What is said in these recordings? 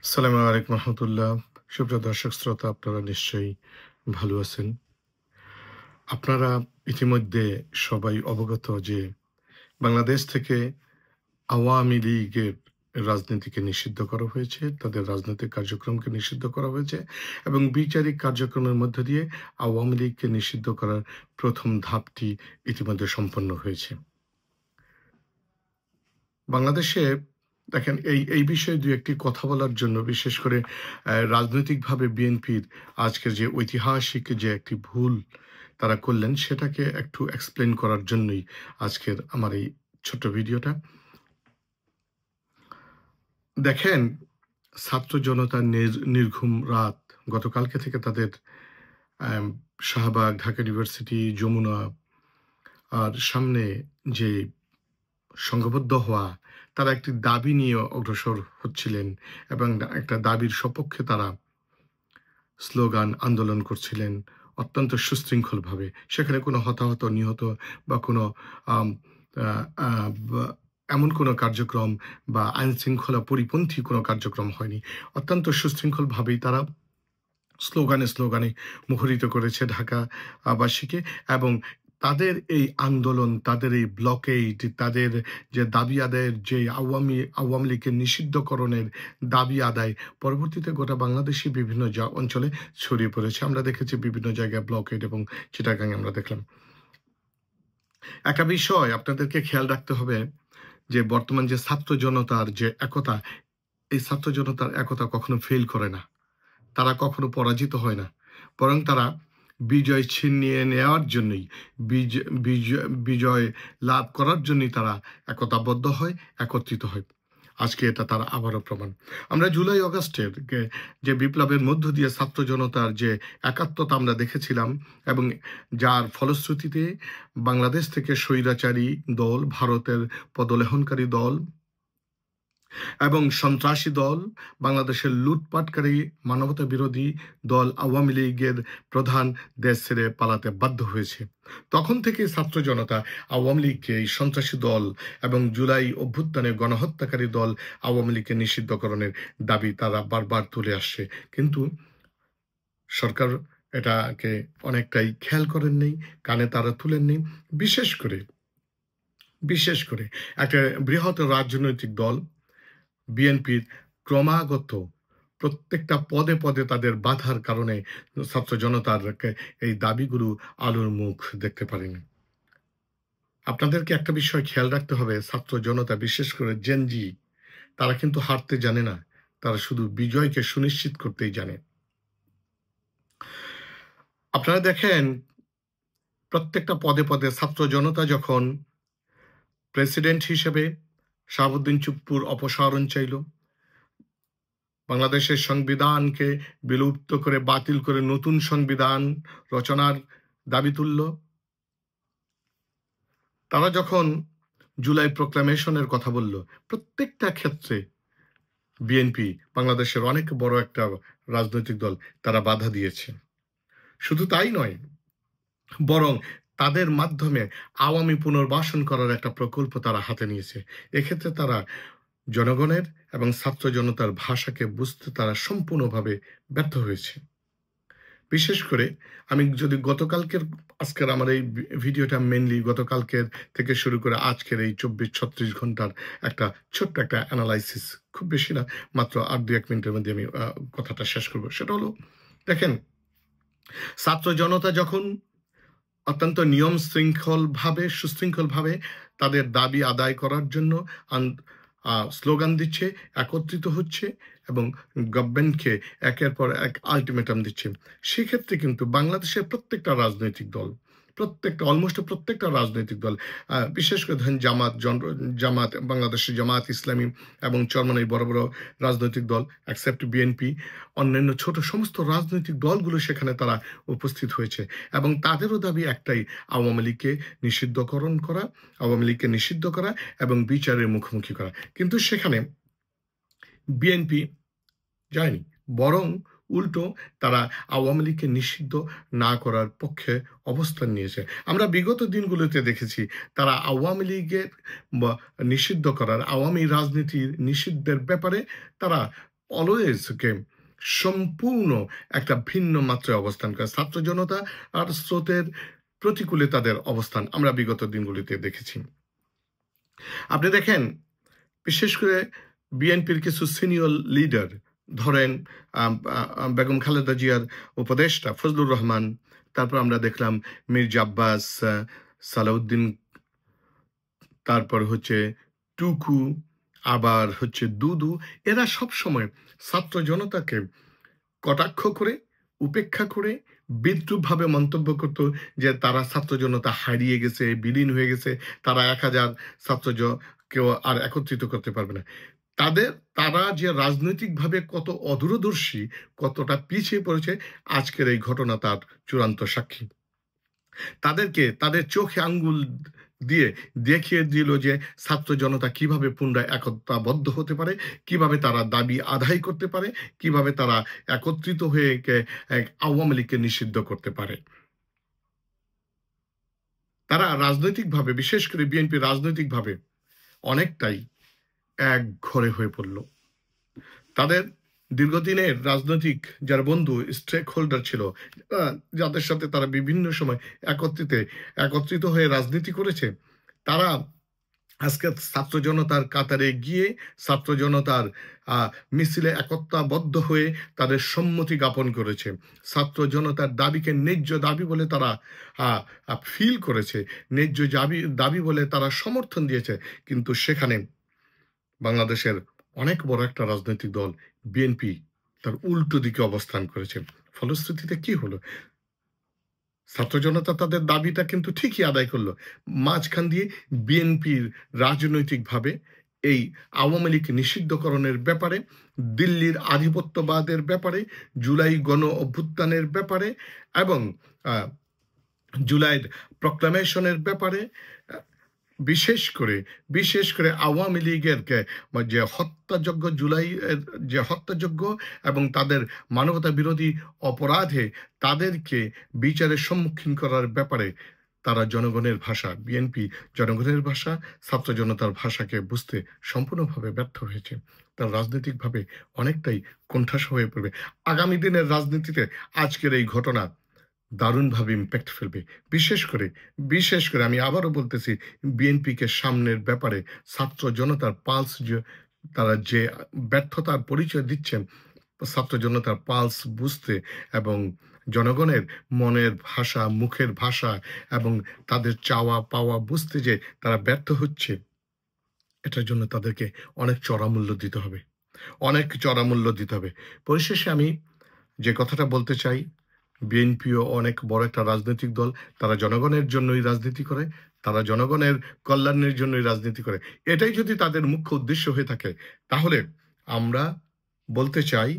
আসসালামু আলাইকুম রহমতুল্লাহ। সুপ্রিয় দর্শক শ্রোতা, আপনারা নিশ্চয়ই ভালো আছেন। আপনারা ইতিমধ্যে সবাই অবগত যে বাংলাদেশ থেকে আওয়ামী লীগের রাজনীতিকে নিষিদ্ধ করা হয়েছে, তাদের রাজনৈতিক কার্যক্রমকে নিষিদ্ধ করা হয়েছে এবং বিচারিক কার্যক্রমের মধ্য দিয়ে আওয়ামী লীগকে নিষিদ্ধ করার প্রথম ধাপটি ইতিমধ্যে সম্পন্ন হয়েছে। বাংলাদেশে দেখেন, এই বিষয়ে দু একটি কথা বলার জন্য, বিশেষ করে রাজনৈতিকভাবে বিএনপির আজকের যে ঐতিহাসিক যে একটি ভুল তারা করলেন, সেটাকে একটু এক্সপ্লেন করার জন্যই আজকের আমার এই ছোট্ট ভিডিওটা। দেখেন, ছাত্র জনতার নির্ঘুম রাত গতকালকে থেকে তাদের আম, শাহবাগ, ঢাকা ইউনিভার্সিটি, যমুনা আর সামনে যে সংঘবদ্ধ হওয়া, তারা একটি দাবি নিয়ে অগ্রসর হচ্ছিলেন এবং একটা দাবির সপক্ষে তারা স্লোগান আন্দোলন করছিলেন অত্যন্ত সুশৃঙ্খলভাবে। সেখানে কোনো হতাহত, নিহত বা কোনো আম, আহ, আহ, এমন কোনো কার্যক্রম বা আইন শৃঙ্খলা পরিপন্থী কোনো কার্যক্রম হয়নি। অত্যন্ত সুশৃঙ্খলভাবেই তারা স্লোগানে স্লোগানে মুখরিত করেছে ঢাকাবাসীকে। এবং তাদের এই আন্দোলন, তাদের এই ব্লকেড, তাদের যে দাবি আদায়ের, যে আওয়ামী লীগের নিষিদ্ধকরণের দাবি আদায় পরবর্তীতে গোটা বাংলাদেশে বিভিন্ন অঞ্চলে ছড়িয়ে পড়েছে। আমরা দেখেছি বিভিন্ন জায়গায় ব্লকেড এবং চিটাগাং আমরা দেখলাম। একটা বিষয় আপনাদেরকে খেয়াল রাখতে হবে যে বর্তমান যে ছাত্র জনতার যে একতা, এই ছাত্র জনতার একতা কখনো ফেল করে না, তারা কখনো পরাজিত হয় না, বরং তারা বিজয় ছিনিয়ে নেওয়ার জন্যই, বিজয় লাভ করার জন্যই তারা একতাবদ্ধ হয়, একত্রিত হয়। আজকে এটা তারা আবারও প্রমাণ। আমরা জুলাই অগাস্টের যে বিপ্লবের মধ্য দিয়ে ছাত্র জনতার যে একাত্মতা আমরা দেখেছিলাম এবং যার ফলশ্রুতিতে বাংলাদেশ থেকে স্বৈরাচারী দল, ভারতের পদলেহনকারী দল এবং সন্ত্রাসী দল, বাংলাদেশের লুটপাটকারী মানবতা বিরোধী দল আওয়ামী লীগের প্রধান দেশ ছেড়ে পালাতে বাধ্য হয়েছে। তখন থেকে ছাত্র জনতা আওয়ামী লীগকে, এই সন্ত্রাসী দল এবং জুলাই অভ্যুত্থানে গণহত্যাকারী দল আওয়ামী লীগকে নিষিদ্ধকরণের দাবি তারা বারবার তুলে আসছে। কিন্তু সরকার এটাকে অনেকটাই খেয়াল করেননি, কানে তারা তুলেননি। বিশেষ করে একটা বৃহৎ রাজনৈতিক দল বিএনপির ক্রমাগত প্রত্যেকটা পদে পদে তাদের বাধার কারণে ছাত্র জনতার এই দাবিগুলো আলোর মুখ দেখতে পারেনি। আপনাদেরকে একটা বিষয় খেয়াল রাখতে হবে, ছাত্র জনতা, বিশেষ করে জেনজি, তারা কিন্তু হারতে জানে না, তারা শুধু বিজয়কে সুনিশ্চিত করতেই জানে। আপনারা দেখেন, প্রত্যেকটা পদে পদে ছাত্র জনতা যখন প্রেসিডেন্ট হিসেবে শাহাবুদ্দিন চুপ্পুর অপসারণ চাইল, বাংলাদেশের সংবিধানকে বিলুপ্ত করে, বাতিল করে নতুন সংবিধান রচনার দাবি তুলল, তারা যখন জুলাই প্রোক্লামেশনের কথা বলল, প্রত্যেকটা ক্ষেত্রে বিএনপি, বাংলাদেশের অনেক বড় একটা রাজনৈতিক দল, তারা বাধা দিয়েছে। শুধু তাই নয়, বরং তাদের মাধ্যমে আওয়ামী পুনর্বাসন করার একটা প্রকল্প তারা হাতে নিয়েছে। এক্ষেত্রে তারা জনগণের এবং ছাত্র জনতার ভাষাকে বুঝতে তারা সম্পূর্ণভাবে ব্যর্থ হয়েছে। বিশেষ করে আমি যদি আজকের আমার এই ভিডিওটা মেনলি গতকালকের থেকে শুরু করে আজকের এই 24-36 ঘন্টার একটা ছোট্ট একটা অ্যানালাইসিস, খুব বেশি না, মাত্র 8-2-1 মিনিটের মধ্যে আমি কথাটা শেষ করব। সেটা হলো, দেখেন, ছাত্র জনতা যখন অত্যন্ত সুশৃঙ্খলভাবে তাদের দাবি আদায় করার জন্য স্লোগান দিচ্ছে, একত্রিত হচ্ছে এবং গভর্নমেন্টকে একের পর এক আলটিমেটাম দিচ্ছে, সেক্ষেত্রে কিন্তু বাংলাদেশের অলমোস্ট প্রত্যেকটা রাজনৈতিক দল, বিশেষ করে ধরেন জামাত, বাংলাদেশের জামাত ইসলামী এবং চরমনাই বড় বড় রাজনৈতিক দল, অ্যাকসেপ্ট বিএনপি, অন্যান্য ছোট সমস্ত রাজনৈতিক দলগুলো সেখানে তারা উপস্থিত হয়েছে এবং তাদেরও দাবি একটাই, আওয়ামী লীগকে নিষিদ্ধ করা এবং বিচারের মুখোমুখি করা। কিন্তু সেখানে বিএনপি যায়নি, বরং উল্টো তারা আওয়ামী লীগকে নিষিদ্ধ না করার পক্ষে অবস্থান নিয়েছে। আমরা বিগত দিনগুলোতে দেখেছি তারা আওয়ামী লীগের নিষিদ্ধ করার, আওয়ামী রাজনীতির নিষিদ্ধের ব্যাপারে তারা অলওয়েজ সম্পূর্ণ একটা ভিন্ন মাত্রায় অবস্থান করে। ছাত্র জনতা আর স্রোতের প্রতিকূলে তাদের অবস্থান আমরা বিগত দিনগুলিতে দেখেছি। আপনি দেখেন, বিশেষ করে বিএনপির কিছু সিনিয়র লিডার, ধরেন বেগম খালেদা জিয়ার উপদেষ্টা ফজলুর রহমান, তারপর আমরা দেখলাম মির্জা আব্বাস, সালাউদ্দিন, তারপর হচ্ছে টুকু, আবার হচ্ছে দুদু, এরা সব সময় ছাত্র জনতাকে কটাক্ষ করে, উপেক্ষা করে, বিদ্রূপভাবে মন্তব্য করত যে তারা ছাত্র জনতা হারিয়ে গেছে, বিলীন হয়ে গেছে, তারা 1000 ছাত্র কেউ আর একত্রিত করতে পারবে না। তারা যে রাজনৈতিকভাবে কত অদূরদর্শী, কতটা পিছিয়ে পড়েছে, আজকের এই ঘটনা তার চূড়ান্ত সাক্ষী। তাদেরকে তাদের চোখে আঙ্গুল দিয়ে দেখিয়ে দিল যে ছাত্র জনতা কিভাবে পুনরায় একতাবদ্ধ হতে পারে, কিভাবে তারা দাবি আদায় করতে পারে, কিভাবে তারা একত্রিত হয়ে আওয়ামী লীগকে নিষিদ্ধ করতে পারে। তারা রাজনৈতিকভাবে, বিশেষ করে বিএনপি রাজনৈতিকভাবে অনেকটাই এক ঘরে হয়ে পড়ল। তাদের দীর্ঘদিনের রাজনৈতিক যারা বন্ধু, স্টেক হোল্ডার ছিল, যাদের সাথে তারা বিভিন্ন সময় একত্রিত হয়ে রাজনীতি করেছে, তারা আজকে ছাত্র জনতার কাতারে গিয়ে ছাত্র জনতার মিছিলে একতাবদ্ধ হয়ে তাদের সম্মতি জ্ঞাপন করেছে। ছাত্র জনতার দাবিকে ন্যায্য দাবি বলে তারা ফিল করেছে, ন্যায্য দাবি বলে তারা সমর্থন দিয়েছে। কিন্তু সেখানে বাংলাদেশের অনেক বড় একটা রাজনৈতিক দল বিএনপি তার উল্টো দিকে অবস্থান করেছে। ফলশ্রুতিতে কি হলো? ছাত্র জনতা তাদের দাবিটা কিন্তু ঠিকই আদায় করলো, মাঝখান দিয়ে বিএনপির রাজনৈতিকভাবে এই আওয়ামী লীগ নিষিদ্ধকরণের ব্যাপারে, দিল্লির আধিপত্যবাদের ব্যাপারে, জুলাই গণ অভ্যুত্থানের ব্যাপারে এবং জুলাইয়ের প্রক্লামেশনের ব্যাপারে, বিশেষ করে আওয়ামী লীগের যে হত্যাযজ্ঞ, জুলাইয়ের যে হত্যাযজ্ঞ এবং তাদের মানবতা বিরোধী অপরাধে তাদেরকে বিচারের সম্মুখীন করার ব্যাপারে তারা জনগণের ভাষা, বিএনপি জনগণের ভাষা, ছাত্র জনতার ভাষাকে বুঝতে সম্পূর্ণভাবে ব্যর্থ হয়েছে। তার রাজনৈতিকভাবে অনেকটাই কোণঠাসা হয়ে পড়বে। আগামী দিনের রাজনীতিতে আজকের এই ঘটনা দারুণভাবে ইম্প্যাক্ট ফেলবে। বিশেষ করে আমি আবারও বলতেছি, বিএনপিকে সামনের ব্যাপারে ছাত্র জনতার পালস, তারা যে ব্যর্থতার পরিচয় দিচ্ছেন, ছাত্র জনতার পালস বুঝতে এবং জনগণের মনের ভাষা, মুখের ভাষা এবং তাদের চাওয়া পাওয়া বুঝতে যে তারা ব্যর্থ হচ্ছে, এটার জন্য তাদেরকে অনেক চড়া মূল্য দিতে হবে। পরিশেষে আমি যে কথাটা বলতে চাই, বিএনপিও অনেক বড় একটা রাজনৈতিক দল, তারা জনগণের জন্যই রাজনীতি করে, তারা জনগণের কল্যাণের জন্যই রাজনীতি করে। এটাই যদি তাদের মুখ্য উদ্দেশ্য হয়ে থাকে, তাহলে আমরা বলতে চাই,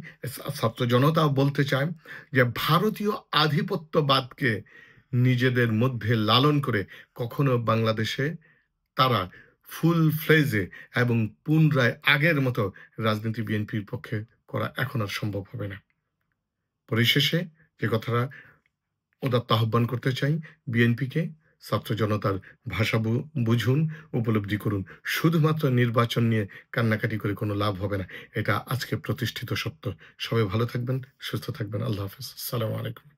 ছাত্র জনতাও বলতে চায় যে ভারতীয় আধিপত্যবাদকে নিজেদের মধ্যে লালন করে কখনো বাংলাদেশে তারা ফুল ফ্লেজে এবং পুনরায় আগের মতো রাজনীতি বিএনপির পক্ষে করা এখন আর সম্ভব হবে না। পরিশেষে যে কথাটা উদাত্ত আহ্বান করতে চাই, বিএনপিকে ছাত্র জনতার ভাষা বুঝুন, উপলব্ধি করুন। শুধুমাত্র নির্বাচন নিয়ে কান্নাকাটি করে কোনো লাভ হবে না, এটা আজকে প্রতিষ্ঠিত সত্য। সবাই ভালো থাকবেন, সুস্থ থাকবেন। আল্লাহ হাফেজ। আসসালামু আলাইকুম।